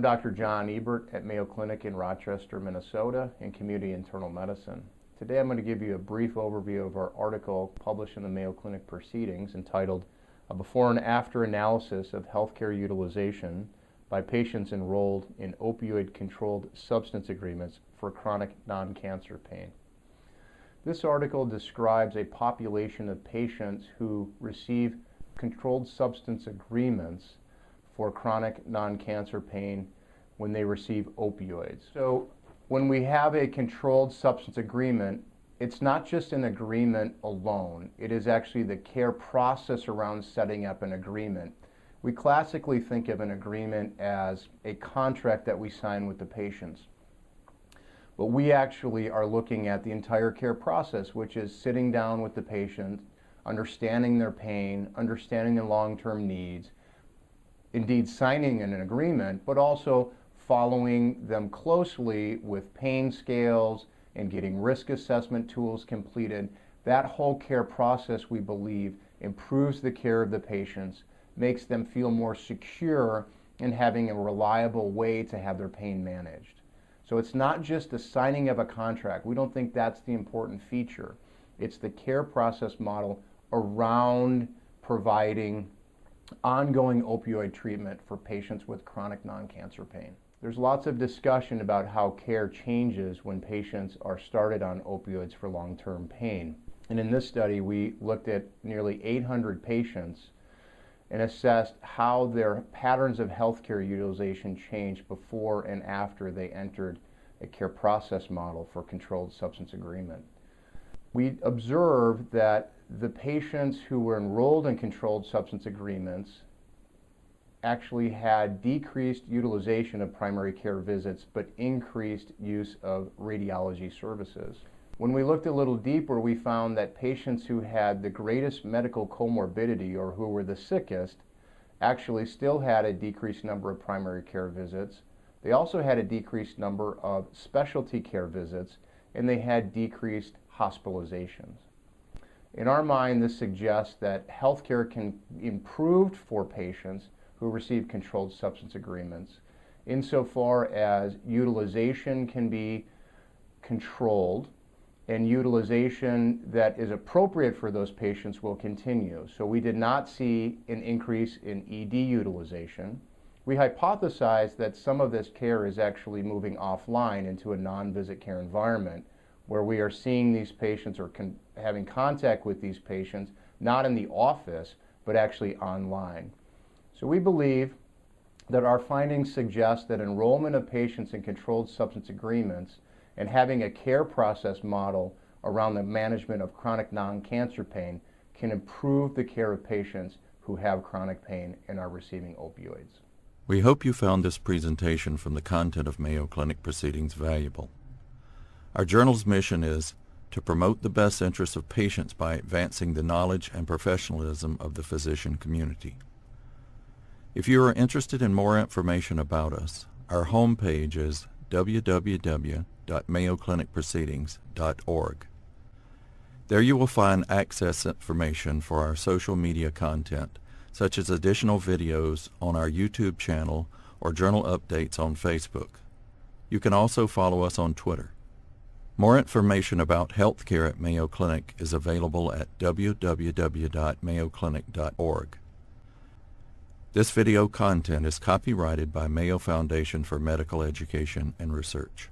I'm Dr. John Ebert at Mayo Clinic in Rochester, Minnesota, in Community Internal Medicine. Today I'm going to give you a brief overview of our article published in the Mayo Clinic Proceedings entitled "A Before and After Analysis of Healthcare Utilization by Patients Enrolled in Opioid-Controlled Substance Agreements for Chronic Non-Cancer Pain." This article describes a population of patients who receive controlled substance agreements for chronic non-cancer pain when they receive opioids. So when we have a controlled substance agreement, it's not just an agreement alone. It is actually the care process around setting up an agreement. We classically think of an agreement as a contract that we sign with the patients. But we actually are looking at the entire care process, which is sitting down with the patient, understanding their pain, understanding their long-term needs, indeed signing an agreement, but also following them closely with pain scales and getting risk assessment tools completed. That whole care process, we believe, improves the care of the patients, makes them feel more secure in having a reliable way to have their pain managed. So it's not just the signing of a contract. We don't think that's the important feature. It's the care process model around providing ongoing opioid treatment for patients with chronic non-cancer pain. There's lots of discussion about how care changes when patients are started on opioids for long-term pain. And in this study, we looked at nearly 800 patients and assessed how their patterns of healthcare utilization changed before and after they entered a care process model for controlled substance agreement. We observed that the patients who were enrolled in controlled substance agreements actually had decreased utilization of primary care visits, but increased use of radiology services. When we looked a little deeper, we found that patients who had the greatest medical comorbidity, or who were the sickest, actually still had a decreased number of primary care visits. They also had a decreased number of specialty care visits, and they had decreased hospitalizations. In our mind, this suggests that healthcare can be improved for patients who receive controlled substance agreements insofar as utilization can be controlled, and utilization that is appropriate for those patients will continue. So we did not see an increase in ED utilization. We hypothesized that some of this care is actually moving offline into a non-visit care environment, where we are seeing these patients or having contact with these patients, not in the office, but actually online. So we believe that our findings suggest that enrollment of patients in controlled substance agreements and having a care process model around the management of chronic non-cancer pain can improve the care of patients who have chronic pain and are receiving opioids. We hope you found this presentation from the content of Mayo Clinic Proceedings valuable. Our journal's mission is to promote the best interests of patients by advancing the knowledge and professionalism of the physician community. If you are interested in more information about us, our homepage is www.mayoclinicproceedings.org. There you will find access information for our social media content, such as additional videos on our YouTube channel or journal updates on Facebook. You can also follow us on Twitter. More information about healthcare at Mayo Clinic is available at www.mayoclinic.org. This video content is copyrighted by Mayo Foundation for Medical Education and Research.